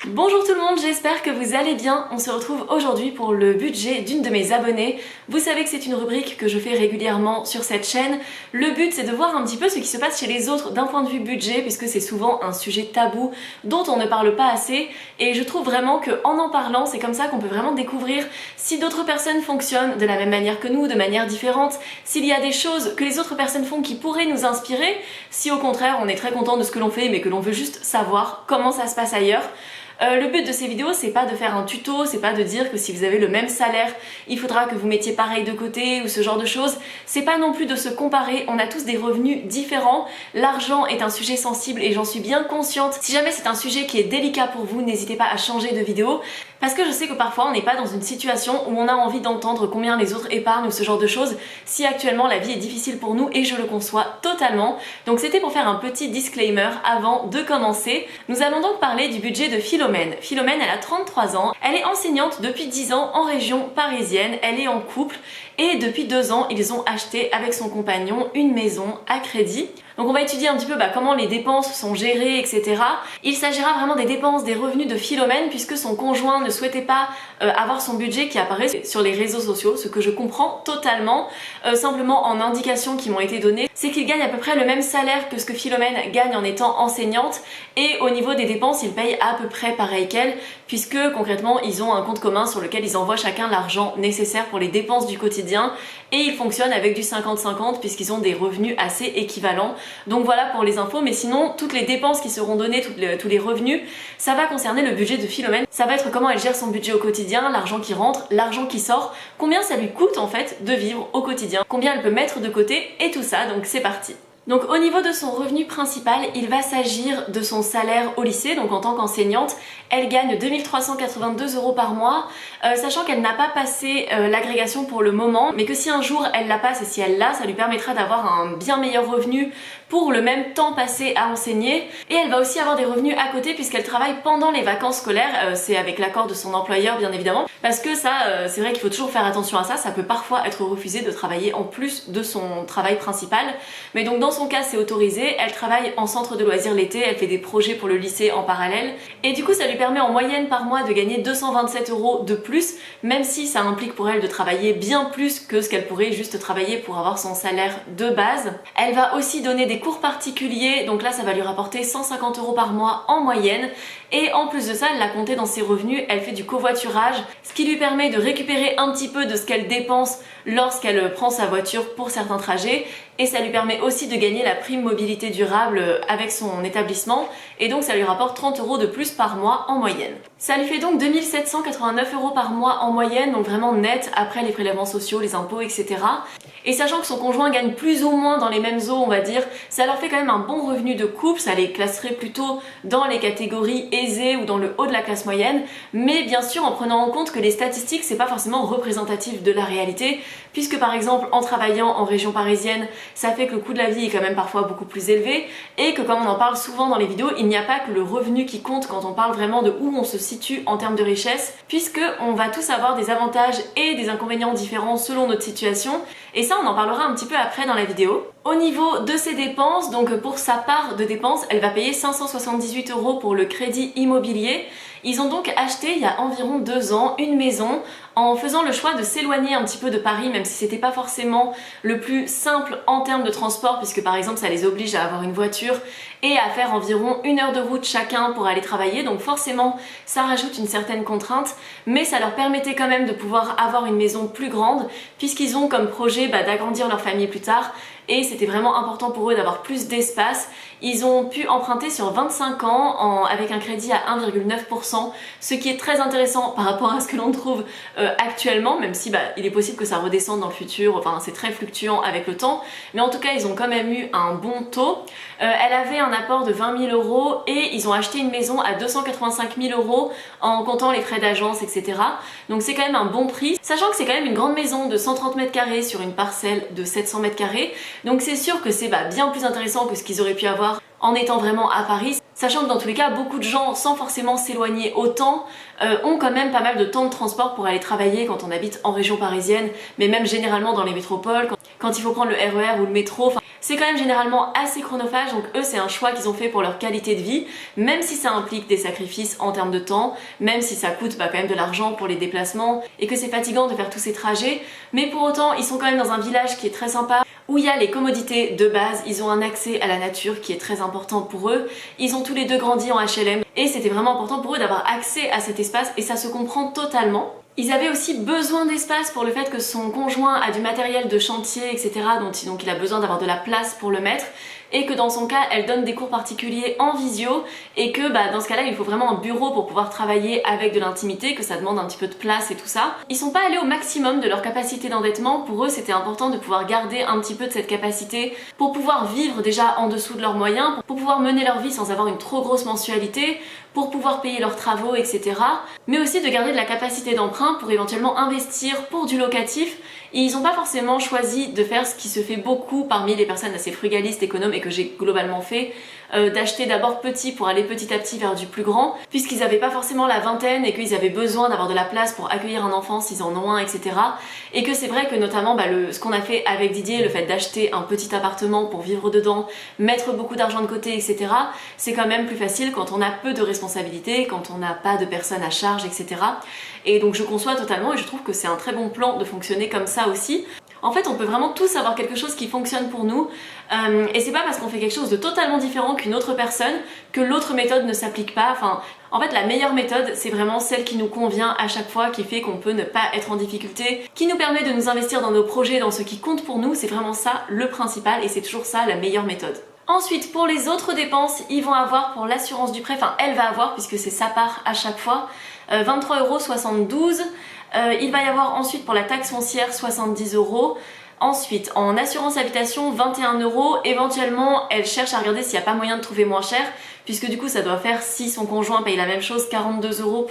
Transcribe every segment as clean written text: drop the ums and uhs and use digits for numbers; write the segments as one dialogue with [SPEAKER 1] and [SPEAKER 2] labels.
[SPEAKER 1] Bonjour tout le monde, j'espère que vous allez bien. On se retrouve aujourd'hui pour le budget d'une de mes abonnées. Vous savez que c'est une rubrique que je fais régulièrement sur cette chaîne. Le but c'est de voir un petit peu ce qui se passe chez les autres d'un point de vue budget, puisque c'est souvent un sujet tabou dont on ne parle pas assez. Et je trouve vraiment qu'en parlant, c'est comme ça qu'on peut vraiment découvrir si d'autres personnes fonctionnent de la même manière que nous, de manière différente, s'il y a des choses que les autres personnes font qui pourraient nous inspirer, si au contraire on est très content de ce que l'on fait mais que l'on veut juste savoir comment ça se passe ailleurs. Le but de ces vidéos, c'est pas de faire un tuto, c'est pas de dire que si vous avez le même salaire, il faudra que vous mettiez pareil de côté ou ce genre de choses. C'est pas non plus de se comparer, on a tous des revenus différents. L'argent est un sujet sensible et j'en suis bien consciente. Si jamais c'est un sujet qui est délicat pour vous, n'hésitez pas à changer de vidéo. Parce que je sais que parfois on n'est pas dans une situation où on a envie d'entendre combien les autres épargnent ou ce genre de choses, si actuellement la vie est difficile pour nous, et je le conçois totalement. Donc c'était pour faire un petit disclaimer avant de commencer. Nous allons donc parler du budget de Philomène. Philomène, elle a 33 ans, elle est enseignante depuis 10 ans en région parisienne, elle est en couple et depuis 2 ans ils ont acheté avec son compagnon une maison à crédit. Donc on va étudier un petit peu comment les dépenses sont gérées, etc. Il s'agira vraiment des dépenses, des revenus de Philomène, puisque son conjoint ne souhaitait pas avoir son budget qui apparaît sur les réseaux sociaux, ce que je comprends totalement. Simplement en indications qui m'ont été données, c'est qu'il gagne à peu près le même salaire que ce que Philomène gagne en étant enseignante, et au niveau des dépenses, il paye à peu près pareil qu'elle, puisque concrètement ils ont un compte commun sur lequel ils envoient chacun l'argent nécessaire pour les dépenses du quotidien, et ils fonctionnent avec du 50-50 puisqu'ils ont des revenus assez équivalents. Donc voilà pour les infos, mais sinon toutes les dépenses qui seront données, tous les revenus, ça va concerner le budget de Philomène. Ça va être comment elle gère son budget au quotidien, l'argent qui rentre, l'argent qui sort, combien ça lui coûte en fait de vivre au quotidien, combien elle peut mettre de côté et tout ça, donc c'est parti. Donc au niveau de son revenu principal, il va s'agir de son salaire au lycée, donc en tant qu'enseignante, elle gagne 2382 € par mois, sachant qu'elle n'a pas passé l'agrégation pour le moment, mais que si un jour elle la passe, et si elle l'a, ça lui permettra d'avoir un bien meilleur revenu pour le même temps passé à enseigner. Et elle va aussi avoir des revenus à côté puisqu'elle travaille pendant les vacances scolaires, c'est avec l'accord de son employeur bien évidemment, parce que ça, c'est vrai qu'il faut toujours faire attention à ça, ça peut parfois être refusé de travailler en plus de son travail principal, mais donc dans son cas c'est autorisé. Elle travaille en centre de loisirs l'été, elle fait des projets pour le lycée en parallèle, et du coup ça lui permet en moyenne par mois de gagner 227 € de plus, même si ça implique pour elle de travailler bien plus que ce qu'elle pourrait juste travailler pour avoir son salaire de base. Elle va aussi donner des cours particuliers, donc là ça va lui rapporter 150 € par mois en moyenne, et en plus de ça elle l'a compté dans ses revenus, elle fait du covoiturage, ce qui lui permet de récupérer un petit peu de ce qu'elle dépense lorsqu'elle prend sa voiture pour certains trajets, et ça lui permet aussi de gagner la prime mobilité durable avec son établissement, et donc ça lui rapporte 30 € de plus par mois en moyenne. Ça lui fait donc 2789 € par mois en moyenne, donc vraiment net après les prélèvements sociaux, les impôts, etc. Et sachant que son conjoint gagne plus ou moins dans les mêmes eaux, on va dire, ça leur fait quand même un bon revenu de couple, ça les classerait plutôt dans les catégories aisées ou dans le haut de la classe moyenne, mais bien sûr en prenant en compte que les statistiques c'est pas forcément représentatif de la réalité, puisque par exemple en travaillant en région parisienne, ça fait que le coût de la vie est quand même parfois beaucoup plus élevé, et que comme on en parle souvent dans les vidéos, il n'y a pas que le revenu qui compte quand on parle vraiment de où on se situe en termes de richesse, puisque on va tous avoir des avantages et des inconvénients différents selon notre situation, et ça on en parlera un petit peu après dans la vidéo. Au niveau de ses dépenses, donc pour sa part de dépenses, elle va payer 578 € pour le crédit immobilier. Ils ont donc acheté il y a environ 2 ans une maison en faisant le choix de s'éloigner un petit peu de Paris, même si c'était pas forcément le plus simple en termes de transport, puisque par exemple ça les oblige à avoir une voiture et à faire environ 1 heure de route chacun pour aller travailler, donc forcément ça rajoute une certaine contrainte, mais ça leur permettait quand même de pouvoir avoir une maison plus grande, puisqu'ils ont comme projet d'agrandir leur famille plus tard, et c'était vraiment important pour eux d'avoir plus d'espace. Ils ont pu emprunter sur 25 ans avec un crédit à 1,9%, ce qui est très intéressant par rapport à ce que l'on trouve actuellement, même si il est possible que ça redescende dans le futur, enfin c'est très fluctuant avec le temps, mais en tout cas ils ont quand même eu un bon taux. Elle avait un apport de 20 000 € et ils ont acheté une maison à 285 000 € en comptant les frais d'agence, etc. Donc c'est quand même un bon prix, sachant que c'est quand même une grande maison de 130 mètres carrés sur une parcelle de 700 mètres carrés, donc c'est sûr que c'est bien plus intéressant que ce qu'ils auraient pu avoir en étant vraiment à Paris, sachant que dans tous les cas, beaucoup de gens, sans forcément s'éloigner autant, ont quand même pas mal de temps de transport pour aller travailler quand on habite en région parisienne, mais même généralement dans les métropoles, quand il faut prendre le RER ou le métro. Enfin, c'est quand même généralement assez chronophage, donc eux c'est un choix qu'ils ont fait pour leur qualité de vie, même si ça implique des sacrifices en termes de temps, même si ça coûte quand même de l'argent pour les déplacements et que c'est fatigant de faire tous ces trajets, mais pour autant ils sont quand même dans un village qui est très sympa, où il y a les commodités de base, ils ont un accès à la nature qui est très important pour eux, ils ont tous les deux grandi en HLM et c'était vraiment important pour eux d'avoir accès à cet espace et ça se comprend totalement. Ils avaient aussi besoin d'espace pour le fait que son conjoint a du matériel de chantier, etc. Donc il a besoin d'avoir de la place pour le mettre et que dans son cas, elle donne des cours particuliers en visio et que dans ce cas-là, il faut vraiment un bureau pour pouvoir travailler avec de l'intimité, que ça demande un petit peu de place et tout ça. Ils sont pas allés au maximum de leur capacité d'endettement. Pour eux, c'était important de pouvoir garder un petit peu de cette capacité pour pouvoir vivre déjà en dessous de leurs moyens, pour pouvoir mener leur vie sans avoir une trop grosse mensualité, pour pouvoir payer leurs travaux, etc. Mais aussi de garder de la capacité d'emprunt pour éventuellement investir pour du locatif. Et ils n'ont pas forcément choisi de faire ce qui se fait beaucoup parmi les personnes assez frugalistes, économes et que j'ai globalement fait, d'acheter d'abord petit pour aller petit à petit vers du plus grand, puisqu'ils n'avaient pas forcément la vingtaine et qu'ils avaient besoin d'avoir de la place pour accueillir un enfant s'ils en ont un, etc. Et que c'est vrai que notamment ce qu'on a fait avec Didier, le fait d'acheter un petit appartement pour vivre dedans, mettre beaucoup d'argent de côté, etc. c'est quand même plus facile quand on a peu de responsabilités, quand on n'a pas de personnes à charge, etc. Et donc je conçois totalement et je trouve que c'est un très bon plan de fonctionner comme ça aussi. En fait, on peut vraiment tous avoir quelque chose qui fonctionne pour nous et c'est pas parce qu'on fait quelque chose de totalement différent qu'une autre personne que l'autre méthode ne s'applique pas. Enfin, en fait, la meilleure méthode, c'est vraiment celle qui nous convient à chaque fois, qui fait qu'on peut ne pas être en difficulté, qui nous permet de nous investir dans nos projets, dans ce qui compte pour nous. C'est vraiment ça le principal et c'est toujours ça la meilleure méthode. Ensuite, pour les autres dépenses, ils vont avoir pour l'assurance du prêt, enfin elle va avoir puisque c'est sa part à chaque fois, 23,72 €. Il va y avoir ensuite pour la taxe foncière 70 €. Ensuite, en assurance habitation, 21 €. Éventuellement, elle cherche à regarder s'il n'y a pas moyen de trouver moins cher, puisque du coup ça doit faire, si son conjoint paye la même chose, 42 €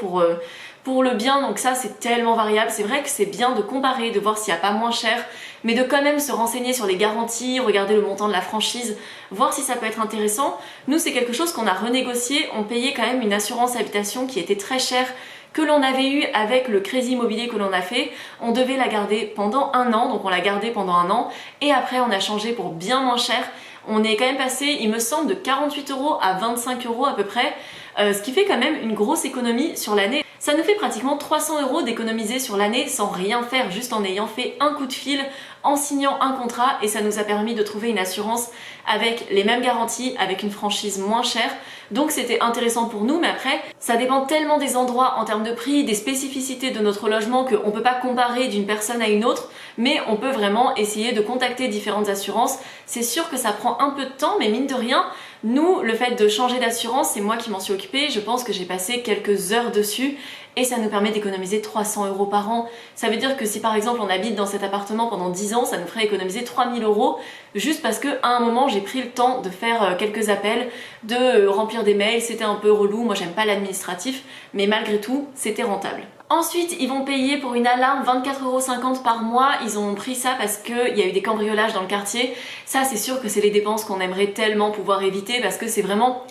[SPEAKER 1] pour le bien, donc ça c'est tellement variable. C'est vrai que c'est bien de comparer, de voir s'il n'y a pas moins cher, mais de quand même se renseigner sur les garanties, regarder le montant de la franchise, voir si ça peut être intéressant. Nous c'est quelque chose qu'on a renégocié, on payait quand même une assurance habitation qui était très chère, que l'on avait eu avec le crédit immobilier que l'on a fait. On devait la garder pendant un an, donc on l'a gardée pendant un an, et après on a changé pour bien moins cher. On est quand même passé, il me semble, de 48 € à 25 € à peu près, ce qui fait quand même une grosse économie sur l'année. Ça nous fait pratiquement 300 € d'économiser sur l'année sans rien faire, juste en ayant fait un coup de fil, en signant un contrat, et ça nous a permis de trouver une assurance avec les mêmes garanties, avec une franchise moins chère. Donc c'était intéressant pour nous, mais après ça dépend tellement des endroits en termes de prix, des spécificités de notre logement qu'on peut pas comparer d'une personne à une autre, mais on peut vraiment essayer de contacter différentes assurances. C'est sûr que ça prend un peu de temps, mais mine de rien, nous, le fait de changer d'assurance, c'est moi qui m'en suis occupée, je pense que j'ai passé quelques heures dessus et ça nous permet d'économiser 300 € par an. Ça veut dire que si par exemple on habite dans cet appartement pendant 10 ans, ça nous ferait économiser 3000 € juste parce que à un moment j'ai pris le temps de faire quelques appels, de remplir des mails, c'était un peu relou, moi j'aime pas l'administratif, mais malgré tout, c'était rentable. Ensuite, ils vont payer pour une alarme 24,50 € par mois. Ils ont pris ça parce qu'il y a eu des cambriolages dans le quartier. Ça, c'est sûr que c'est les dépenses qu'on aimerait tellement pouvoir éviter parce que c'est vraiment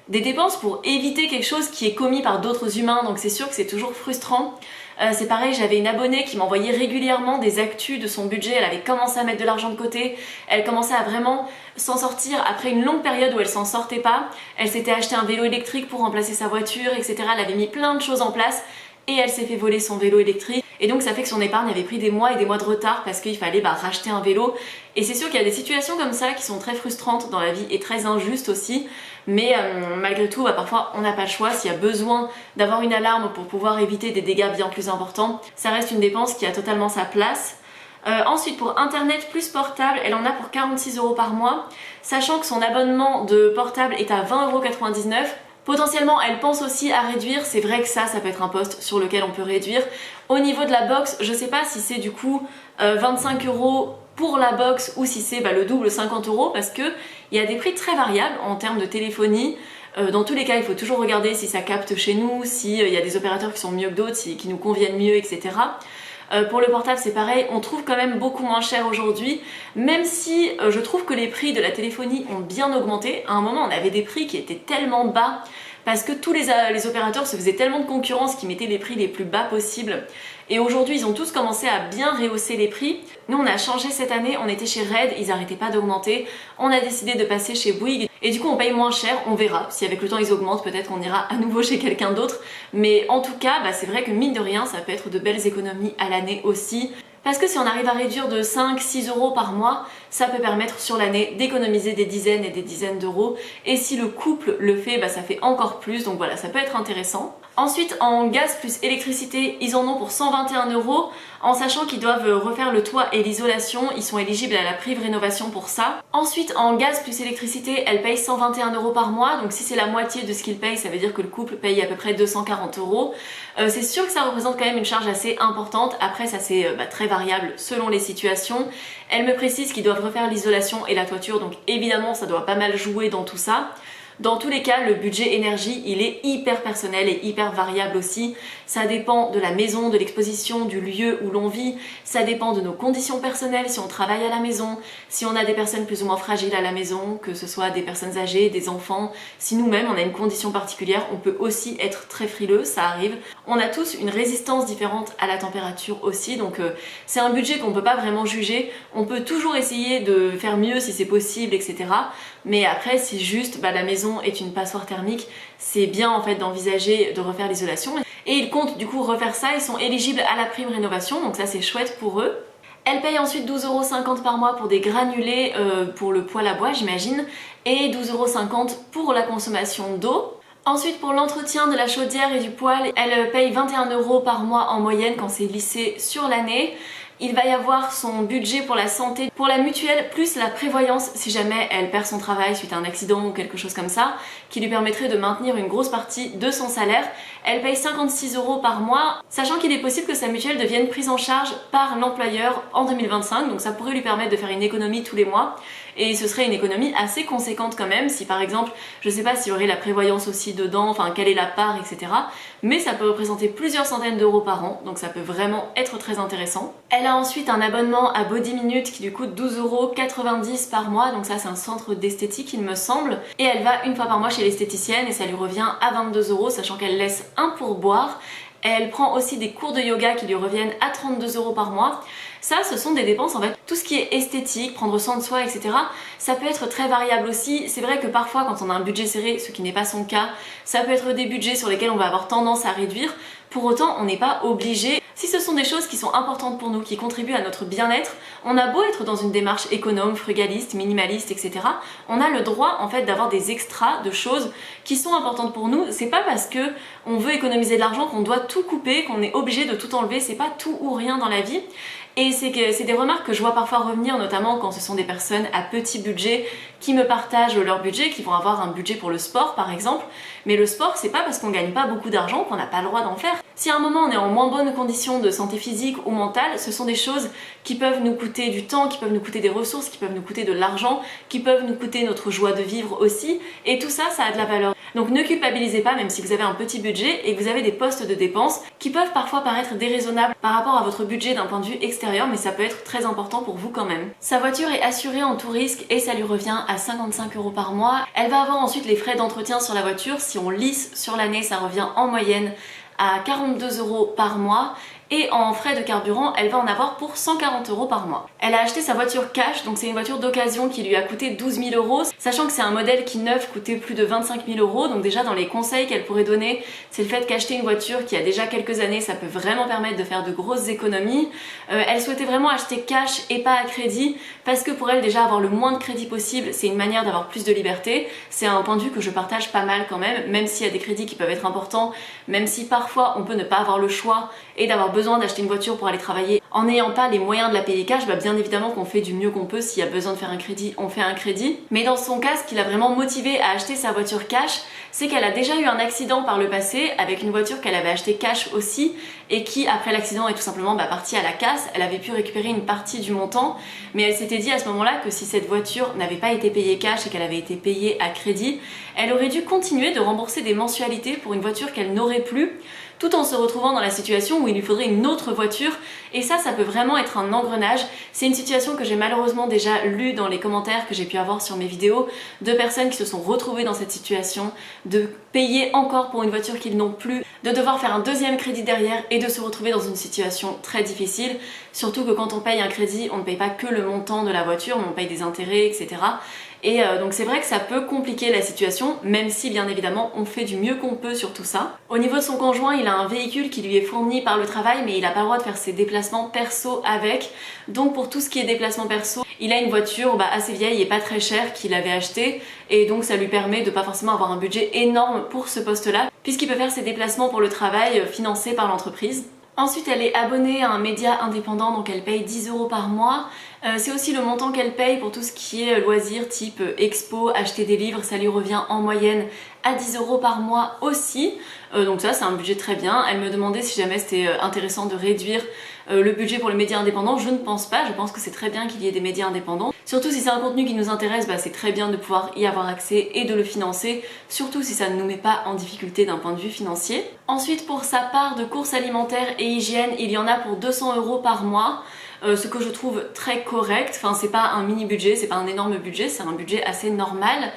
[SPEAKER 1] des dépenses pour éviter quelque chose qui est commis par d'autres humains. Donc c'est sûr que c'est toujours frustrant. C'est pareil, j'avais une abonnée qui m'envoyait régulièrement des actus de son budget. Elle avait commencé à mettre de l'argent de côté. Elle commençait à vraiment s'en sortir après une longue période où elle s'en sortait pas. Elle s'était acheté un vélo électrique pour remplacer sa voiture, etc. Elle avait mis plein de choses en place. Et elle s'est fait voler son vélo électrique et donc ça fait que son épargne avait pris des mois et des mois de retard parce qu'il fallait racheter un vélo. Et c'est sûr qu'il y a des situations comme ça qui sont très frustrantes dans la vie et très injustes aussi, mais malgré tout parfois on n'a pas le choix. S'il y a besoin d'avoir une alarme pour pouvoir éviter des dégâts bien plus importants, ça reste une dépense qui a totalement sa place. Ensuite, pour internet plus portable, elle en a pour 46 € par mois, sachant que son abonnement de portable est à 20,99 €. Potentiellement, elle pense aussi à réduire, c'est vrai que ça peut être un poste sur lequel on peut réduire. Au niveau de la box, je sais pas si c'est du coup 25 € pour la box ou si c'est le double, 50 € parce que il y a des prix très variables en termes de téléphonie. Dans tous les cas, il faut toujours regarder si ça capte chez nous, s'il y a des opérateurs qui sont mieux que d'autres, qui nous conviennent mieux, etc. Pour le portable c'est pareil, on trouve quand même beaucoup moins cher aujourd'hui, même si je trouve que les prix de la téléphonie ont bien augmenté. À un moment on avait des prix qui étaient tellement bas parce que tous les opérateurs se faisaient tellement de concurrence qu'ils mettaient les prix les plus bas possibles. Et aujourd'hui, ils ont tous commencé à bien rehausser les prix. Nous, on a changé cette année, on était chez Red, ils n'arrêtaient pas d'augmenter. On a décidé de passer chez Bouygues. Et du coup, on paye moins cher, on verra. Si avec le temps ils augmentent, peut-être qu'on ira à nouveau chez quelqu'un d'autre. Mais en tout cas, c'est vrai que mine de rien, ça peut être de belles économies à l'année aussi. Parce que si on arrive à réduire de 5-6 euros par mois, ça peut permettre sur l'année d'économiser des dizaines et des dizaines d'euros. Et si le couple le fait, ça fait encore plus. Donc voilà, ça peut être intéressant. Ensuite, en gaz plus électricité, ils en ont pour 121 euros, en sachant qu'ils doivent refaire le toit et l'isolation. Ils sont éligibles à la prime rénovation pour ça. Ensuite, en gaz plus électricité, elle paye 121 euros par mois. Donc si c'est la moitié de ce qu'ils payent, ça veut dire que le couple paye à peu près 240 euros. C'est sûr que ça représente quand même une charge assez importante. Après, ça c'est très variable selon les situations. Elle me précise qu'ils doivent refaire l'isolation et la toiture, donc évidemment ça doit pas mal jouer dans tout ça. Dans tous les cas, le budget énergie, il est hyper personnel et hyper variable aussi. Ça dépend de la maison, de l'exposition, du lieu où l'on vit. Ça dépend de nos conditions personnelles, si on travaille à la maison, si on a des personnes plus ou moins fragiles à la maison, que ce soit des personnes âgées, des enfants. Si nous-mêmes, on a une condition particulière, on peut aussi être très frileux, ça arrive. On a tous une résistance différente à la température aussi, donc c'est un budget qu'on peut pas vraiment juger. On peut toujours essayer de faire mieux si c'est possible, etc. Mais après, si juste la maison est une passoire thermique, c'est bien en fait d'envisager de refaire l'isolation. Et ils comptent du coup refaire ça, ils sont éligibles à la prime rénovation, donc ça c'est chouette pour eux. Elle paye ensuite 12,50 € par mois pour des granulés pour le poêle à bois j'imagine, et 12,50 € pour la consommation d'eau. Ensuite, pour l'entretien de la chaudière et du poêle, elle paye 21 € par mois en moyenne quand c'est lissé sur l'année. Il va y avoir son budget pour la santé, pour la mutuelle, plus la prévoyance si jamais elle perd son travail suite à un accident ou quelque chose comme ça, qui lui permettrait de maintenir une grosse partie de son salaire. Elle paye 56 € par mois, sachant qu'il est possible que sa mutuelle devienne prise en charge par l'employeur en 2025, donc ça pourrait lui permettre de faire une économie tous les mois. Et ce serait une économie assez conséquente quand même, si par exemple, je sais pas s'il y aurait la prévoyance aussi dedans, enfin quelle est la part, etc. Mais ça peut représenter plusieurs centaines d'euros par an, donc ça peut vraiment être très intéressant. Elle a ensuite un abonnement à Body Minute qui lui coûte 12,90 € par mois, donc ça c'est un centre d'esthétique il me semble. Et elle va une fois par mois chez l'esthéticienne et ça lui revient à 22 €, sachant qu'elle laisse un pourboire. Elle prend aussi des cours de yoga qui lui reviennent à 32 € par mois. Ça, ce sont des dépenses en fait. Tout ce qui est esthétique, prendre soin de soi, etc. Ça peut être très variable aussi. C'est vrai que parfois, quand on a un budget serré, ce qui n'est pas son cas, ça peut être des budgets sur lesquels on va avoir tendance à réduire. Pour autant, on n'est pas obligé. Si ce sont des choses qui sont importantes pour nous, qui contribuent à notre bien-être, on a beau être dans une démarche économe, frugaliste, minimaliste, etc. On a le droit en fait d'avoir des extras de choses qui sont importantes pour nous. C'est pas parce que on veut économiser de l'argent qu'on doit tout couper, qu'on est obligé de tout enlever. C'est pas tout ou rien dans la vie. Et c'est des remarques que je vois parfois revenir, notamment quand ce sont des personnes à petit budget qui me partagent leur budget, qui vont avoir un budget pour le sport par exemple. Mais le sport, c'est pas parce qu'on gagne pas beaucoup d'argent qu'on n'a pas le droit d'en faire. Si à un moment on est en moins bonne condition de santé physique ou mentale, ce sont des choses qui peuvent nous coûter du temps, qui peuvent nous coûter des ressources, qui peuvent nous coûter de l'argent, qui peuvent nous coûter notre joie de vivre aussi. Et tout ça, ça a de la valeur. Donc ne culpabilisez pas, même si vous avez un petit budget et que vous avez des postes de dépenses qui peuvent parfois paraître déraisonnables par rapport à votre budget d'un point de vue extérieur, mais ça peut être très important pour vous quand même. Sa voiture est assurée en tout risque et ça lui revient à 55 € par mois. Elle va avoir ensuite les frais d'entretien sur la voiture. Si on lisse sur l'année, ça revient en moyenne à 42 € par mois. Et en frais de carburant, elle va en avoir pour 140 € par mois. Elle a acheté sa voiture cash, donc c'est une voiture d'occasion qui lui a coûté 12 000 €, sachant que c'est un modèle qui neuf coûtait plus de 25 000 €, donc déjà dans les conseils qu'elle pourrait donner, c'est le fait qu'acheter une voiture qui a déjà quelques années, ça peut vraiment permettre de faire de grosses économies. Elle souhaitait vraiment acheter cash et pas à crédit, parce que pour elle déjà avoir le moins de crédit possible, c'est une manière d'avoir plus de liberté. C'est un point de vue que je partage pas mal quand même s'il y a des crédits qui peuvent être importants, même si parfois on peut ne pas avoir le choix et d'avoir besoin d'acheter une voiture pour aller travailler En n'ayant pas les moyens de la payer cash, bah bien évidemment qu'on fait du mieux qu'on peut. S'il y a besoin de faire un crédit, on fait un crédit. Mais dans son cas, ce qui l'a vraiment motivée à acheter sa voiture cash, c'est qu'elle a déjà eu un accident par le passé avec une voiture qu'elle avait achetée cash aussi et qui, après l'accident, est tout simplement partie à la casse. Elle avait pu récupérer une partie du montant, mais elle s'était dit à ce moment-là que si cette voiture n'avait pas été payée cash et qu'elle avait été payée à crédit, elle aurait dû continuer de rembourser des mensualités pour une voiture qu'elle n'aurait plus, tout en se retrouvant dans la situation où il lui faudrait une autre voiture. Et ça peut vraiment être un engrenage. C'est une situation que j'ai malheureusement déjà lue dans les commentaires que j'ai pu avoir sur mes vidéos, de personnes qui se sont retrouvées dans cette situation, de payer encore pour une voiture qu'ils n'ont plus, de devoir faire un deuxième crédit derrière et de se retrouver dans une situation très difficile. Surtout que quand on paye un crédit, on ne paye pas que le montant de la voiture, mais on paye des intérêts, etc. Et donc c'est vrai que ça peut compliquer la situation, même si bien évidemment on fait du mieux qu'on peut sur tout ça. Au niveau de son conjoint, il a un véhicule qui lui est fourni par le travail, mais il n'a pas le droit de faire ses déplacements perso avec. Donc pour tout ce qui est déplacement perso, il a une voiture assez vieille et pas très chère qu'il avait achetée, et donc ça lui permet de pas forcément avoir un budget énorme pour ce poste-là, puisqu'il peut faire ses déplacements pour le travail financés par l'entreprise. Ensuite, elle est abonnée à un média indépendant, donc elle paye 10 € par mois. C'est aussi le montant qu'elle paye pour tout ce qui est loisirs type expo, acheter des livres, ça lui revient en moyenne à 10 € par mois aussi. Donc ça, c'est un budget très bien. Elle me demandait si jamais c'était intéressant de réduire le budget pour les médias indépendants. Je ne pense pas, je pense que c'est très bien qu'il y ait des médias indépendants. Surtout si c'est un contenu qui nous intéresse, c'est très bien de pouvoir y avoir accès et de le financer, surtout si ça ne nous met pas en difficulté d'un point de vue financier. Ensuite, pour sa part de courses alimentaires et hygiène, il y en a pour 200 € par mois. Ce que je trouve très correct, enfin c'est pas un mini budget, c'est pas un énorme budget, c'est un budget assez normal,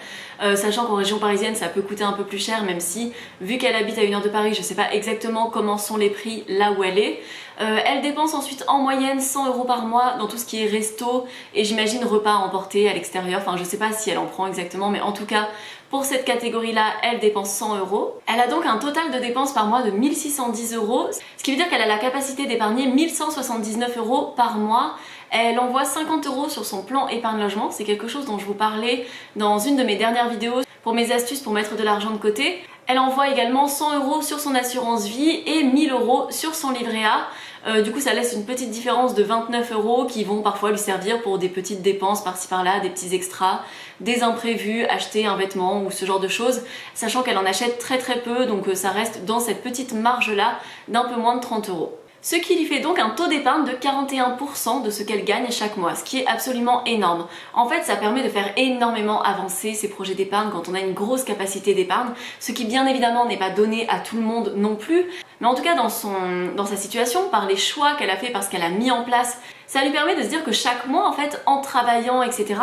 [SPEAKER 1] sachant qu'en région parisienne ça peut coûter un peu plus cher, même si vu qu'elle habite à 1 heure de Paris, je sais pas exactement comment sont les prix là où elle est. Elle dépense ensuite en moyenne 100 € par mois dans tout ce qui est resto et j'imagine repas emportés à l'extérieur, enfin je sais pas si elle en prend exactement, mais en tout cas pour cette catégorie-là, elle dépense 100 €. Elle a donc un total de dépenses par mois de 1610 €, ce qui veut dire qu'elle a la capacité d'épargner 1179 € par mois. Elle envoie 50 € sur son plan épargne logement, c'est quelque chose dont je vous parlais dans une de mes dernières vidéos pour mes astuces pour mettre de l'argent de côté. Elle envoie également 100 € sur son assurance vie et 1000 € sur son livret A. Du coup ça laisse une petite différence de 29 € qui vont parfois lui servir pour des petites dépenses par-ci par-là, des petits extras, des imprévus, acheter un vêtement ou ce genre de choses, sachant qu'elle en achète très peu, donc ça reste dans cette petite marge là d'un peu moins de 30 €. Ce qui lui fait donc un taux d'épargne de 41% de ce qu'elle gagne chaque mois, ce qui est absolument énorme. En fait, ça permet de faire énormément avancer ses projets d'épargne quand on a une grosse capacité d'épargne, ce qui bien évidemment n'est pas donné à tout le monde non plus, mais en tout cas dans sa situation, par les choix qu'elle a fait, parce qu'elle a mis en place, ça lui permet de se dire que chaque mois, en fait, en travaillant, etc.,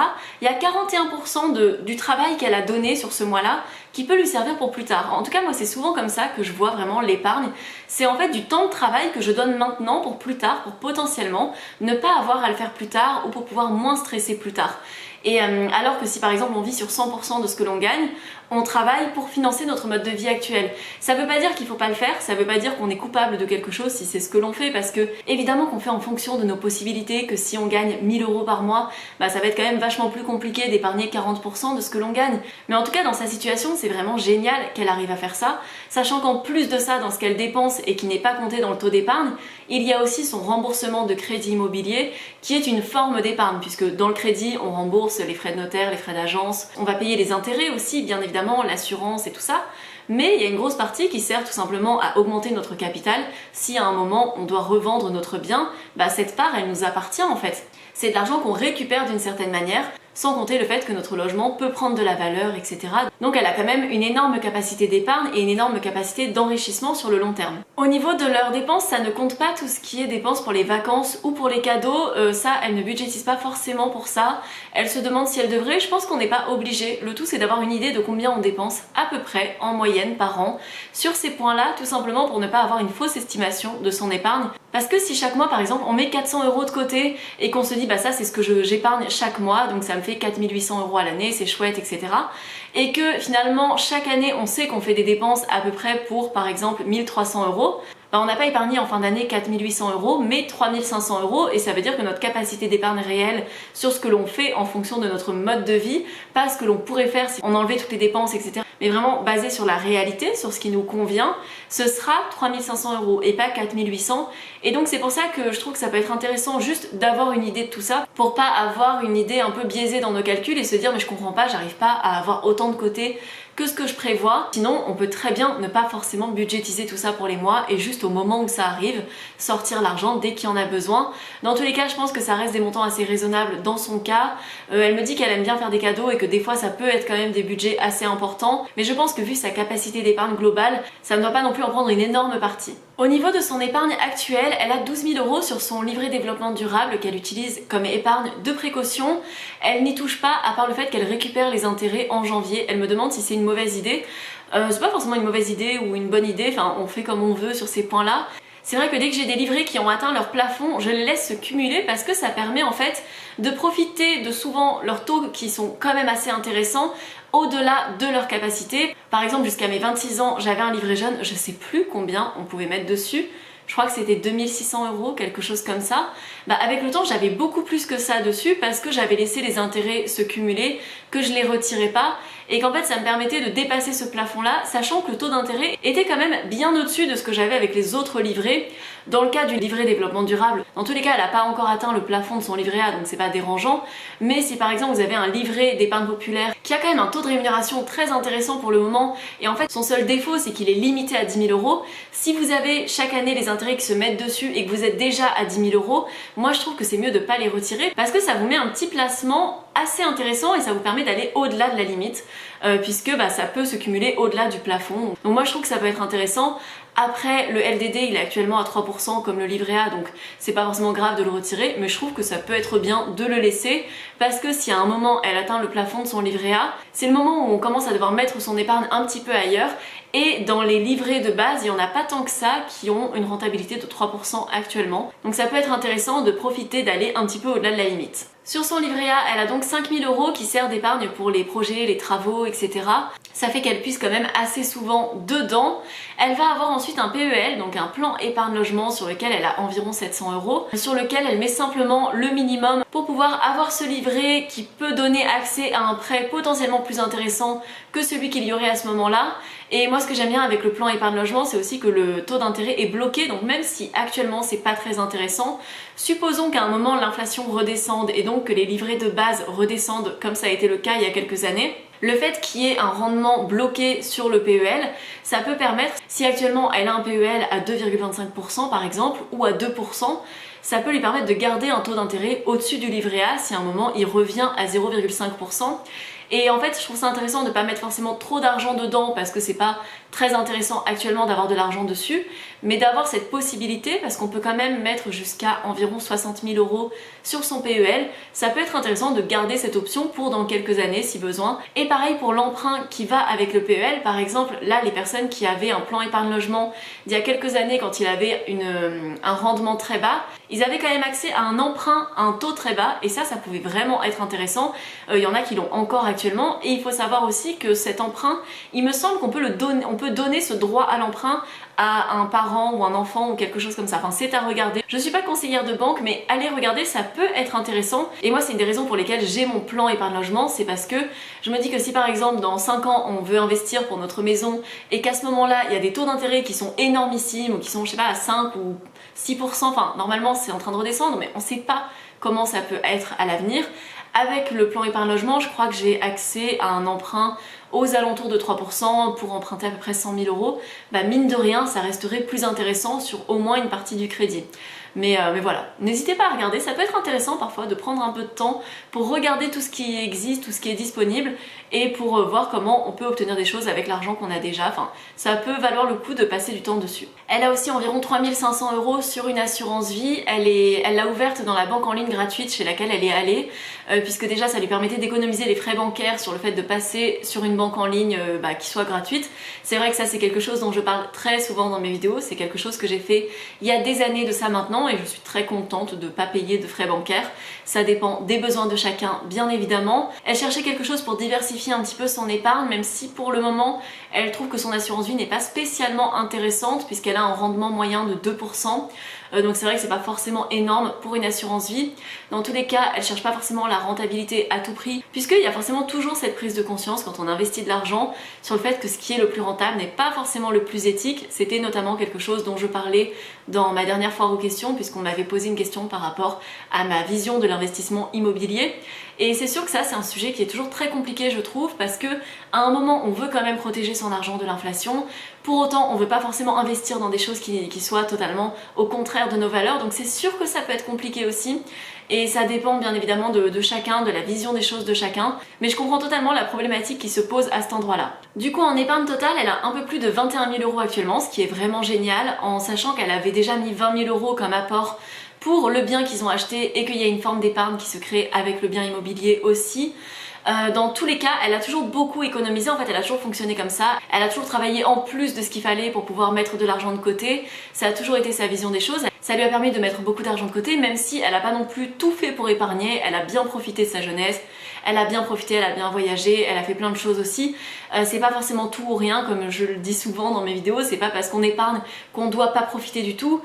[SPEAKER 1] il y a 41% du travail qu'elle a donné sur ce mois-là qui peut lui servir pour plus tard. En tout cas, moi, c'est souvent comme ça que je vois vraiment l'épargne. C'est en fait du temps de travail que je donne maintenant pour plus tard, pour potentiellement ne pas avoir à le faire plus tard ou pour pouvoir moins stresser plus tard. Et alors que si par exemple on vit sur 100% de ce que l'on gagne, on travaille pour financer notre mode de vie actuel. Ça veut pas dire qu'il faut pas le faire, ça veut pas dire qu'on est coupable de quelque chose si c'est ce que l'on fait, parce que évidemment qu'on fait en fonction de nos possibilités, que si on gagne 1000 € par mois, ça va être quand même vachement plus compliqué d'épargner 40% de ce que l'on gagne. Mais en tout cas dans sa situation, c'est vraiment génial qu'elle arrive à faire ça, sachant qu'en plus de ça, dans ce qu'elle dépense et qui n'est pas compté dans le taux d'épargne, il y a aussi son remboursement de crédit immobilier qui est une forme d'épargne, puisque dans le crédit on rembourse les frais de notaire, les frais d'agence, on va payer les intérêts aussi bien évidemment, l'assurance et tout ça, mais il y a une grosse partie qui sert tout simplement à augmenter notre capital. Si à un moment on doit revendre notre bien, cette part elle nous appartient en fait. C'est de l'argent qu'on récupère d'une certaine manière, sans compter le fait que notre logement peut prendre de la valeur, etc. Donc elle a quand même une énorme capacité d'épargne et une énorme capacité d'enrichissement sur le long terme. Au niveau de leurs dépenses, ça ne compte pas tout ce qui est dépenses pour les vacances ou pour les cadeaux, ça elle ne budgétise pas forcément pour ça. Elle se demande si elle devrait, je pense qu'on n'est pas obligé. Le tout c'est d'avoir une idée de combien on dépense à peu près en moyenne par an sur ces points-là, tout simplement pour ne pas avoir une fausse estimation de son épargne. Parce que si chaque mois par exemple on met 400 € de côté et qu'on se dit ça c'est ce que j'épargne chaque mois, donc ça me fait 4800 € à l'année, c'est chouette, etc. et que finalement chaque année on sait qu'on fait des dépenses à peu près pour par exemple 1300 €, on n'a pas épargné en fin d'année 4800 €, mais 3500 €, et ça veut dire que notre capacité d'épargne réelle sur ce que l'on fait en fonction de notre mode de vie, pas ce que l'on pourrait faire si on enlevait toutes les dépenses, etc., mais vraiment basé sur la réalité, sur ce qui nous convient, ce sera 3500 € et pas 4800. Et donc c'est pour ça que je trouve que ça peut être intéressant juste d'avoir une idée de tout ça, pour pas avoir une idée un peu biaisée dans nos calculs et se dire mais je comprends pas, j'arrive pas à avoir autant de côté que ce que je prévois. Sinon on peut très bien ne pas forcément budgétiser tout ça pour les mois et juste au moment où ça arrive, sortir l'argent dès qu'il y en a besoin. Dans tous les cas, je pense que ça reste des montants assez raisonnables dans son cas. Elle me dit qu'elle aime bien faire des cadeaux et que des fois ça peut être quand même des budgets assez importants, mais je pense que vu sa capacité d'épargne globale, ça ne doit pas non plus en prendre une énorme partie. Au niveau de son épargne actuelle, elle a 12 000 € sur son livret développement durable qu'elle utilise comme épargne de précaution. Elle n'y touche pas à part le fait qu'elle récupère les intérêts en janvier. Elle me demande si c'est une mauvaise idée. C'est pas forcément une mauvaise idée ou une bonne idée, enfin on fait comme on veut sur ces points-là. C'est vrai que dès que j'ai des livrets qui ont atteint leur plafond, je les laisse se cumuler parce que ça permet en fait de profiter de souvent leurs taux qui sont quand même assez intéressants au-delà de leur capacité. Par exemple, jusqu'à mes 26 ans, j'avais un livret jeune, je sais plus combien on pouvait mettre dessus. Je crois que c'était 2600 €, quelque chose comme ça. Avec le temps, j'avais beaucoup plus que ça dessus parce que j'avais laissé les intérêts se cumuler, que je les retirais pas et qu'en fait ça me permettait de dépasser ce plafond-là, sachant que le taux d'intérêt était quand même bien au-dessus de ce que j'avais avec les autres livrets. Dans le cas du livret développement durable, dans tous les cas, elle n'a pas encore atteint le plafond de son livret A, donc c'est pas dérangeant. Mais si par exemple vous avez un livret d'épargne populaire qui a quand même un taux de rémunération très intéressant pour le moment, et en fait son seul défaut c'est qu'il est limité à 10 000 €, si vous avez chaque année les intérêts qui se mettent dessus et que vous êtes déjà à 10 000 €, moi je trouve que c'est mieux de pas les retirer parce que ça vous met un petit placement assez intéressant et ça vous permet d'aller au-delà de la limite puisque ça peut se cumuler au-delà du plafond. Donc moi je trouve que ça peut être intéressant. Après, le LDD il est actuellement à 3% comme le livret A, donc c'est pas forcément grave de le retirer, mais je trouve que ça peut être bien de le laisser parce que si à un moment elle atteint le plafond de son livret A, c'est le moment où on commence à devoir mettre son épargne un petit peu ailleurs. Et dans les livrets de base, il n'y en a pas tant que ça qui ont une rentabilité de 3% actuellement. Donc ça peut être intéressant de profiter d'aller un petit peu au-delà de la limite. Sur son livret A, elle a donc 5 000 € qui sert d'épargne pour les projets, les travaux, etc. Ça fait qu'elle puise quand même assez souvent dedans. Elle va avoir ensuite un PEL, donc un plan épargne logement sur lequel elle a environ 700 €, sur lequel elle met simplement le minimum pour pouvoir avoir ce livret qui peut donner accès à un prêt potentiellement plus intéressant que celui qu'il y aurait à ce moment-là. Et moi ce que j'aime bien avec le plan épargne logement, c'est aussi que le taux d'intérêt est bloqué, donc même si actuellement c'est pas très intéressant, supposons qu'à un moment l'inflation redescende et donc que les livrets de base redescendent comme ça a été le cas il y a quelques années, le fait qu'il y ait un rendement bloqué sur le PEL, ça peut permettre, si actuellement elle a un PEL à 2,25% par exemple, ou à 2%, ça peut lui permettre de garder un taux d'intérêt au-dessus du livret A si à un moment il revient à 0,5%. Et en fait je trouve ça intéressant de ne pas mettre forcément trop d'argent dedans parce que c'est pas très intéressant actuellement d'avoir de l'argent dessus, mais d'avoir cette possibilité parce qu'on peut quand même mettre jusqu'à environ 60 000 € sur son PEL. Ça peut être intéressant de garder cette option pour dans quelques années si besoin. Et pareil pour l'emprunt qui va avec le PEL, par exemple là les personnes qui avaient un plan épargne logement d'il y a quelques années quand il avait un rendement très bas, ils avaient quand même accès à un emprunt à un taux très bas et ça pouvait vraiment être intéressant. Il y en a qui l'ont encore actuellement et il faut savoir aussi que cet emprunt, il me semble qu'on peut le donner, on peut donner ce droit à l'emprunt à un parent ou un enfant ou quelque chose comme ça. Enfin c'est à regarder. Je suis pas conseillère de banque mais allez regarder, ça peut être intéressant. Et moi c'est une des raisons pour lesquelles j'ai mon plan épargne logement, c'est parce que je me dis que si par exemple dans 5 ans on veut investir pour notre maison et qu'à ce moment là il y a des taux d'intérêt qui sont énormissimes ou qui sont je sais pas à 5 ou 6%, enfin normalement c'est en train de redescendre mais on sait pas comment ça peut être à l'avenir. Avec le plan épargne logement, je crois que j'ai accès à un emprunt aux alentours de 3% pour emprunter à peu près 100 000 €. Mine de rien, ça resterait plus intéressant sur au moins une partie du crédit. Mais voilà, n'hésitez pas à regarder, ça peut être intéressant parfois de prendre un peu de temps pour regarder tout ce qui existe, tout ce qui est disponible et pour voir comment on peut obtenir des choses avec l'argent qu'on a déjà. Enfin, ça peut valoir le coup de passer du temps dessus. Elle a aussi environ 3 500 € sur une assurance vie. Elle l'a ouverte dans la banque en ligne gratuite chez laquelle elle est allée, puisque déjà ça lui permettait d'économiser les frais bancaires sur le fait de passer sur une banque en ligne qui soit gratuite. C'est vrai que ça c'est quelque chose dont je parle très souvent dans mes vidéos, c'est quelque chose que j'ai fait il y a des années de ça maintenant. évidemment, et je suis très contente de ne pas payer de frais bancaires. Ça dépend des besoins de chacun, bien évidemment. Elle cherchait quelque chose pour diversifier un petit peu son épargne, même si pour le moment, elle trouve que son assurance vie n'est pas spécialement intéressante puisqu'elle a un rendement moyen de 2%. Donc c'est vrai que c'est pas forcément énorme pour une assurance vie. Dans tous les cas, elle cherche pas forcément la rentabilité à tout prix, puisqu'il y a forcément toujours cette prise de conscience quand on investit de l'argent sur le fait que ce qui est le plus rentable n'est pas forcément le plus éthique. C'était notamment quelque chose dont je parlais dans ma dernière foire aux questions, puisqu'on m'avait posé une question par rapport à ma vision de l'investissement immobilier. Et c'est sûr que ça, c'est un sujet qui est toujours très compliqué, je trouve, parce que à un moment, on veut quand même protéger son argent de l'inflation. Pour autant, on veut pas forcément investir dans des choses qui soient totalement au contraire de nos valeurs. Donc c'est sûr que ça peut être compliqué aussi. Et ça dépend bien évidemment de chacun, de la vision des choses de chacun. Mais je comprends totalement la problématique qui se pose à cet endroit-là. Du coup, en épargne totale, elle a un peu plus de 21 000 euros actuellement, ce qui est vraiment génial, en sachant qu'elle avait déjà mis 20 000 euros comme apport pour le bien qu'ils ont acheté et qu'il y a une forme d'épargne qui se crée avec le bien immobilier aussi. Dans tous les cas, elle a toujours beaucoup économisé, en fait elle a toujours fonctionné comme ça, elle a toujours travaillé en plus de ce qu'il fallait pour pouvoir mettre de l'argent de côté, ça a toujours été sa vision des choses, ça lui a permis de mettre beaucoup d'argent de côté, même si elle n'a pas non plus tout fait pour épargner, elle a bien profité de sa jeunesse, elle a bien profité, elle a bien voyagé, elle a fait plein de choses aussi. C'est pas forcément tout ou rien, comme je le dis souvent dans mes vidéos, c'est pas parce qu'on épargne qu'on doit pas profiter du tout.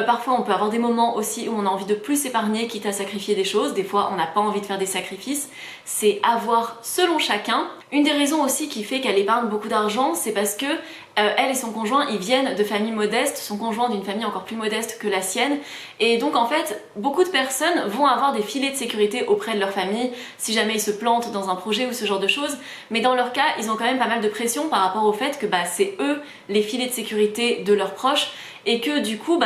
[SPEAKER 1] Parfois on peut avoir des moments aussi où on a envie de plus épargner quitte à sacrifier des choses, des fois on n'a pas envie de faire des sacrifices, c'est à voir selon chacun. Une des raisons aussi qui fait qu'elle épargne beaucoup d'argent, c'est parce que elle et son conjoint, ils viennent de familles modestes, son conjoint d'une famille encore plus modeste que la sienne, et donc en fait, beaucoup de personnes vont avoir des filets de sécurité auprès de leur famille, si jamais ils se plantent dans un projet ou ce genre de choses, mais dans leur cas, ils ont quand même pas mal de pression par rapport au fait que c'est eux les filets de sécurité de leurs proches, et que du coup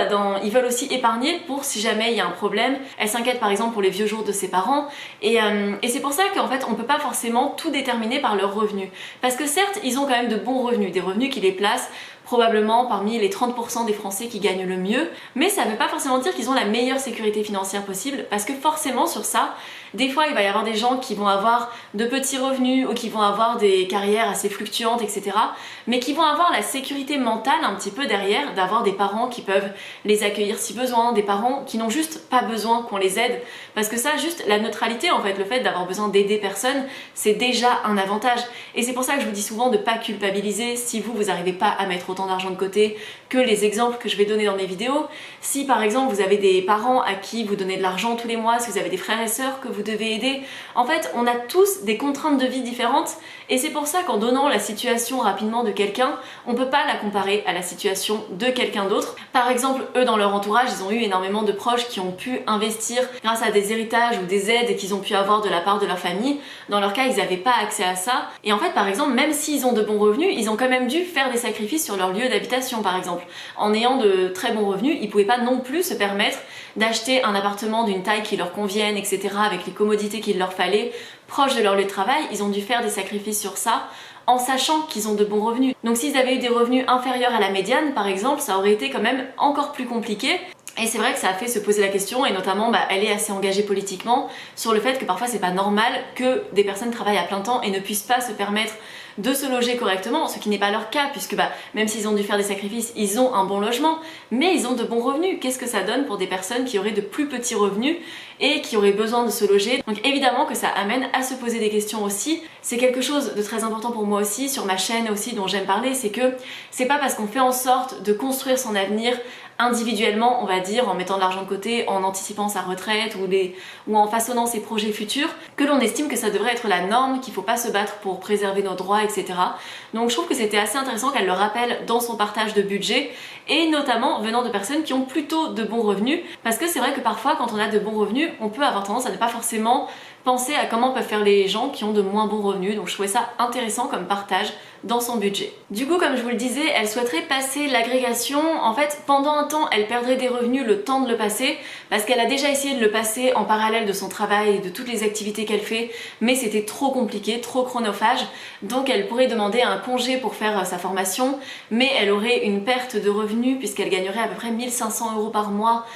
[SPEAKER 1] ils veulent aussi épargner pour si jamais il y a un problème. Elle s'inquiète par exemple pour les vieux jours de ses parents et c'est pour ça qu'en fait on peut pas forcément tout déterminer par leurs revenus, parce que certes ils ont quand même de bons revenus, des revenus qui les placent probablement parmi les 30% des Français qui gagnent le mieux, mais ça veut pas forcément dire qu'ils ont la meilleure sécurité financière possible, parce que forcément sur ça, des fois il va y avoir des gens qui vont avoir de petits revenus ou qui vont avoir des carrières assez fluctuantes, etc. mais qui vont avoir la sécurité mentale un petit peu derrière, d'avoir des parents qui peuvent les accueillir si besoin, des parents qui n'ont juste pas besoin qu'on les aide, parce que ça, juste la neutralité en fait, le fait d'avoir besoin d'aider personne, c'est déjà un avantage. Et c'est pour ça que je vous dis souvent de pas culpabiliser si vous n'arrivez pas à mettre autant d'argent de côté que les exemples que je vais donner dans mes vidéos. Si par exemple vous avez des parents à qui vous donnez de l'argent tous les mois, si vous avez des frères et sœurs que vous devez aider, en fait on a tous des contraintes de vie différentes, et c'est pour ça qu'en donnant la situation rapidement de quelqu'un, on peut pas la comparer à la situation de quelqu'un d'autre. Par exemple, eux dans leur entourage, ils ont eu énormément de proches qui ont pu investir grâce à des héritages ou des aides qu'ils ont pu avoir de la part de leur famille. Dans leur cas, ils n'avaient pas accès à ça. Et en fait, par exemple, même s'ils ont de bons revenus, ils ont quand même dû faire des sacrifices sur leur lieu d'habitation, par exemple. En ayant de très bons revenus, ils pouvaient pas non plus se permettre d'acheter un appartement d'une taille qui leur convienne, etc., avec les commodités qu'il leur fallait, proche de leur lieu de travail. Ils ont dû faire des sacrifices sur ça, en sachant qu'ils ont de bons revenus. Donc s'ils avaient eu des revenus inférieurs à la médiane, par exemple, ça aurait été quand même encore plus compliqué. Et c'est vrai que ça a fait se poser la question, et notamment elle est assez engagée politiquement sur le fait que parfois c'est pas normal que des personnes travaillent à plein temps et ne puissent pas se permettre de se loger correctement, ce qui n'est pas leur cas, puisque même s'ils ont dû faire des sacrifices, ils ont un bon logement, mais ils ont de bons revenus. Qu'est-ce que ça donne pour des personnes qui auraient de plus petits revenus et qui auraient besoin de se loger? Donc évidemment que ça amène à se poser des questions aussi. C'est quelque chose de très important pour moi aussi, sur ma chaîne aussi, dont j'aime parler, c'est que c'est pas parce qu'on fait en sorte de construire son avenir individuellement, on va dire, en mettant de l'argent de côté, en anticipant sa retraite ou en façonnant ses projets futurs, que l'on estime que ça devrait être la norme, qu'il faut pas se battre pour préserver nos droits, etc. Donc je trouve que c'était assez intéressant qu'elle le rappelle dans son partage de budget, et notamment venant de personnes qui ont plutôt de bons revenus, parce que c'est vrai que parfois quand on a de bons revenus, on peut avoir tendance à ne pas forcément penser à comment peuvent faire les gens qui ont de moins bons revenus, donc je trouvais ça intéressant comme partage dans son budget. Du coup, comme je vous le disais, elle souhaiterait passer l'agrégation. En fait, pendant un temps, elle perdrait des revenus le temps de le passer, parce qu'elle a déjà essayé de le passer en parallèle de son travail et de toutes les activités qu'elle fait, mais c'était trop compliqué, trop chronophage, donc elle pourrait demander un congé pour faire sa formation, mais elle aurait une perte de revenus puisqu'elle gagnerait à peu près 1 500 € par mois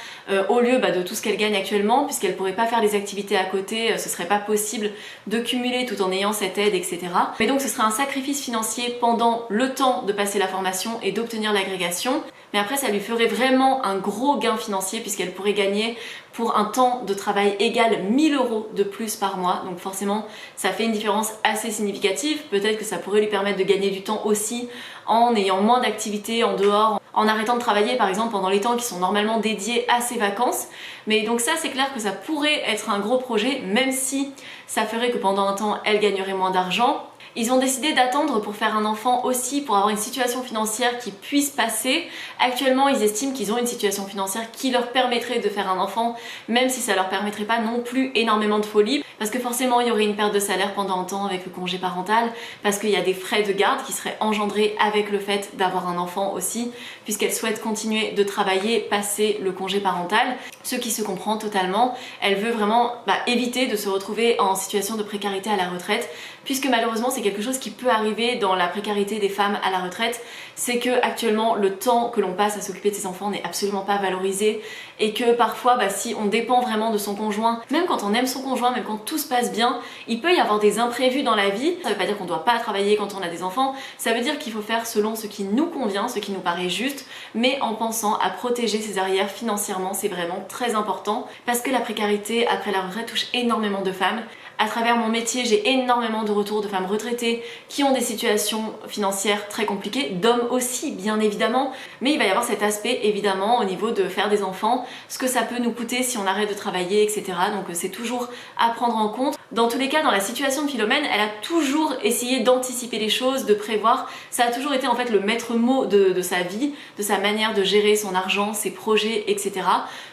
[SPEAKER 1] au lieu de tout ce qu'elle gagne actuellement, puisqu'elle pourrait pas faire les activités à côté, ce serait pas possible de cumuler tout en ayant cette aide, etc. Mais donc ce serait un sacrifice financier pendant le temps de passer la formation et d'obtenir l'agrégation. mais après ça lui ferait vraiment un gros gain financier puisqu'elle pourrait gagner pour un temps de travail égal 1000 € de plus par mois. Donc forcément ça fait une différence assez significative. Peut-être que ça pourrait lui permettre de gagner du temps aussi en ayant moins d'activités en dehors, en arrêtant de travailler par exemple pendant les temps qui sont normalement dédiés à ses vacances. Mais donc ça c'est clair que ça pourrait être un gros projet, même si ça ferait que pendant un temps elle gagnerait moins d'argent. Ils ont décidé d'attendre pour faire un enfant aussi, pour avoir une situation financière qui puisse passer. Actuellement, ils estiment qu'ils ont une situation financière qui leur permettrait de faire un enfant, même si ça leur permettrait pas non plus énormément de folie. Parce que forcément, il y aurait une perte de salaire pendant un temps avec le congé parental, parce qu'il y a des frais de garde qui seraient engendrés avec le fait d'avoir un enfant aussi, puisqu'elle souhaite continuer de travailler, passer le congé parental, ce qui se comprend totalement. Elle veut vraiment éviter de se retrouver en situation de précarité à la retraite, puisque malheureusement c'est quelque chose qui peut arriver dans la précarité des femmes à la retraite, c'est que actuellement le temps que l'on passe à s'occuper de ses enfants n'est absolument pas valorisé et que parfois si on dépend vraiment de son conjoint, même quand on aime son conjoint, même quand tout se passe bien, il peut y avoir des imprévus dans la vie. Ça veut pas dire qu'on doit pas travailler quand on a des enfants, ça veut dire qu'il faut faire selon ce qui nous convient, ce qui nous paraît juste, mais en pensant à protéger ses arrières financièrement. C'est vraiment très important parce que la précarité après la retraite touche énormément de femmes. À travers mon métier, j'ai énormément de retours de femmes retraitées qui ont des situations financières très compliquées, d'hommes aussi bien évidemment, mais il va y avoir cet aspect évidemment au niveau de faire des enfants, ce que ça peut nous coûter si on arrête de travailler, etc. Donc c'est toujours à prendre en compte. Dans tous les cas, dans la situation de Philomène, elle a toujours essayé d'anticiper les choses, de prévoir. Ça a toujours été en fait le maître mot de sa vie, de sa manière de gérer son argent, ses projets, etc.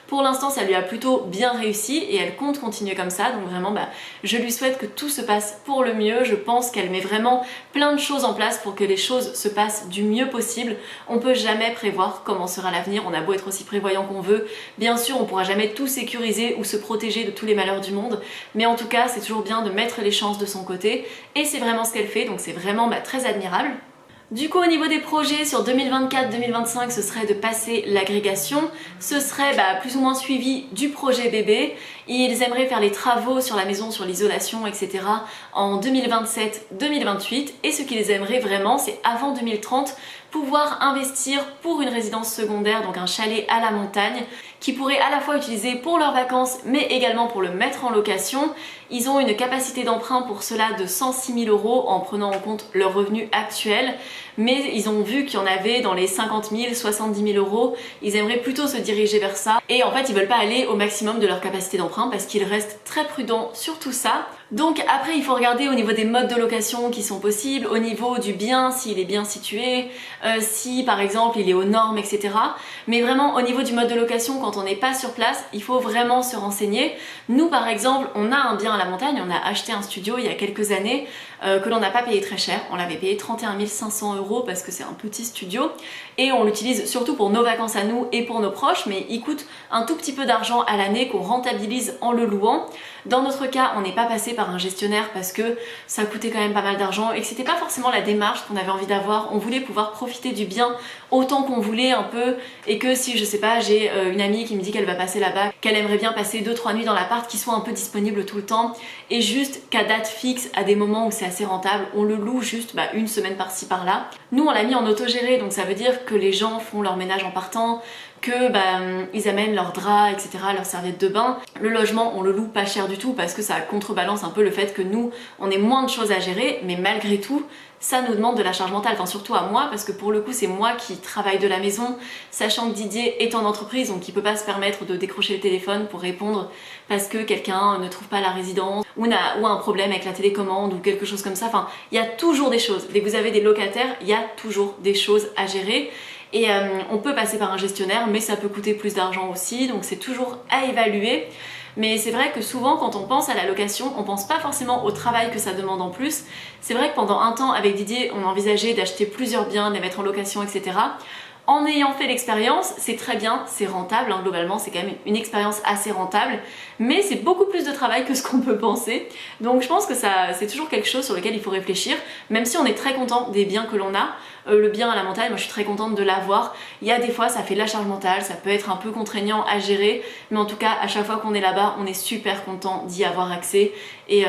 [SPEAKER 1] Pour l'instant, ça lui a plutôt bien réussi et elle compte continuer comme ça. Donc vraiment, je lui souhaite que tout se passe pour le mieux. Je pense qu'elle met vraiment plein de choses en place pour que les choses se passent du mieux possible. On peut jamais prévoir comment sera l'avenir. On a beau être aussi prévoyant qu'on veut. Bien sûr, on pourra jamais tout sécuriser ou se protéger de tous les malheurs du monde. Mais en tout cas, c'est toujours bien de mettre les chances de son côté. Et c'est vraiment ce qu'elle fait. Donc c'est vraiment très admirable. Du coup, au niveau des projets sur 2024-2025, ce serait de passer l'agrégation. Ce serait plus ou moins suivi du projet bébé. Ils aimeraient faire les travaux sur la maison, sur l'isolation, etc. en 2027-2028. Et ce qu'ils aimeraient vraiment, c'est avant 2030, pouvoir investir pour une résidence secondaire, donc un chalet à la montagne, qui pourraient à la fois utiliser pour leurs vacances, mais également pour le mettre en location. Ils ont une capacité d'emprunt pour cela de 106 000 € en prenant en compte leurs revenus actuels, mais ils ont vu qu'il y en avait dans les 50 000, 70 000 €. Ils aimeraient plutôt se diriger vers ça, et en fait ils veulent pas aller au maximum de leur capacité d'emprunt parce qu'ils restent très prudents sur tout ça. Donc après il faut regarder au niveau des modes de location qui sont possibles, au niveau du bien, s'il est bien situé, si par exemple il est aux normes, etc. Mais vraiment au niveau du mode de location, quand on n'est pas sur place, il faut vraiment se renseigner. Nous par exemple, on a un bien à la montagne, on a acheté un studio il y a quelques années que l'on n'a pas payé très cher, on l'avait payé 31 500 € parce que c'est un petit studio et on l'utilise surtout pour nos vacances à nous et pour nos proches, mais il coûte un tout petit peu d'argent à l'année qu'on rentabilise en le louant. Dans notre cas, on n'est pas passé par un gestionnaire parce que ça coûtait quand même pas mal d'argent et que c'était pas forcément la démarche qu'on avait envie d'avoir. On voulait pouvoir profiter du bien autant qu'on voulait un peu, et que si je sais pas, j'ai une amie qui me dit qu'elle va passer là-bas, qu'elle aimerait bien passer 2-3 nuits dans l'appart, qui soit un peu disponible tout le temps, et juste qu'à date fixe, à des moments où c'est assez rentable, on le loue juste une semaine par-ci par-là. Nous on l'a mis en autogéré, donc ça veut dire que les gens font leur ménage en partant, que ils amènent leurs draps, etc., leurs serviettes de bain. Le logement, on le loue pas cher du tout parce que ça contrebalance un peu le fait que nous, on ait moins de choses à gérer, mais malgré tout, ça nous demande de la charge mentale, enfin surtout à moi, parce que pour le coup c'est moi qui travaille de la maison, sachant que Didier est en entreprise, donc il peut pas se permettre de décrocher le téléphone pour répondre parce que quelqu'un ne trouve pas la résidence ou a un problème avec la télécommande ou quelque chose comme ça. Enfin, il y a toujours des choses. Dès que vous avez des locataires, il y a toujours des choses à gérer. Et on peut passer par un gestionnaire, mais ça peut coûter plus d'argent aussi, donc c'est toujours à évaluer. Mais c'est vrai que souvent quand on pense à la location, on pense pas forcément au travail que ça demande en plus. C'est vrai que pendant un temps avec Didier, on envisageait d'acheter plusieurs biens, de les mettre en location, etc. En ayant fait l'expérience, c'est très bien, c'est rentable, globalement c'est quand même une expérience assez rentable, mais c'est beaucoup plus de travail que ce qu'on peut penser. Donc je pense que c'est toujours quelque chose sur lequel il faut réfléchir, même si on est très content des biens que l'on a. Le bien à la montagne, moi je suis très contente de l'avoir. Il y a des fois ça fait de la charge mentale, ça peut être un peu contraignant à gérer, mais en tout cas à chaque fois qu'on est là-bas, on est super content d'y avoir accès. Et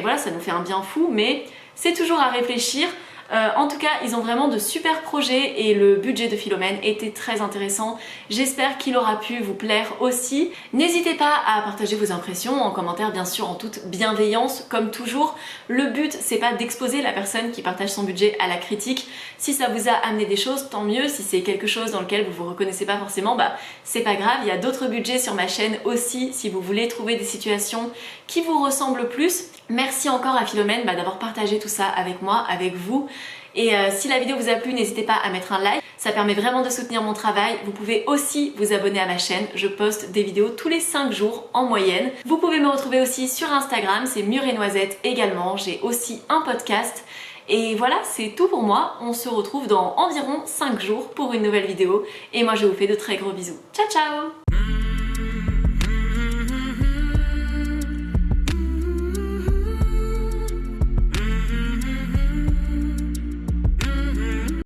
[SPEAKER 1] voilà, ça nous fait un bien fou, mais c'est toujours à réfléchir. En tout cas, ils ont vraiment de super projets et le budget de Philomène était très intéressant. J'espère qu'il aura pu vous plaire aussi. N'hésitez pas à partager vos impressions en commentaire, bien sûr, en toute bienveillance, comme toujours. Le but, c'est pas d'exposer la personne qui partage son budget à la critique. Si ça vous a amené des choses, tant mieux. Si c'est quelque chose dans lequel vous vous reconnaissez pas forcément, bah c'est pas grave. Il y a d'autres budgets sur ma chaîne aussi, si vous voulez trouver des situations qui vous ressemblent plus. Merci encore à Philomène d'avoir partagé tout ça avec moi, avec vous. Et si la vidéo vous a plu, n'hésitez pas à mettre un like, ça permet vraiment de soutenir mon travail. Vous pouvez aussi vous abonner à ma chaîne, je poste des vidéos tous les 5 jours en moyenne. Vous pouvez me retrouver aussi sur Instagram, c'est Mûre et Noisette également, j'ai aussi un podcast. Et voilà, c'est tout pour moi, on se retrouve dans environ 5 jours pour une nouvelle vidéo. Et moi je vous fais de très gros bisous. Ciao ciao!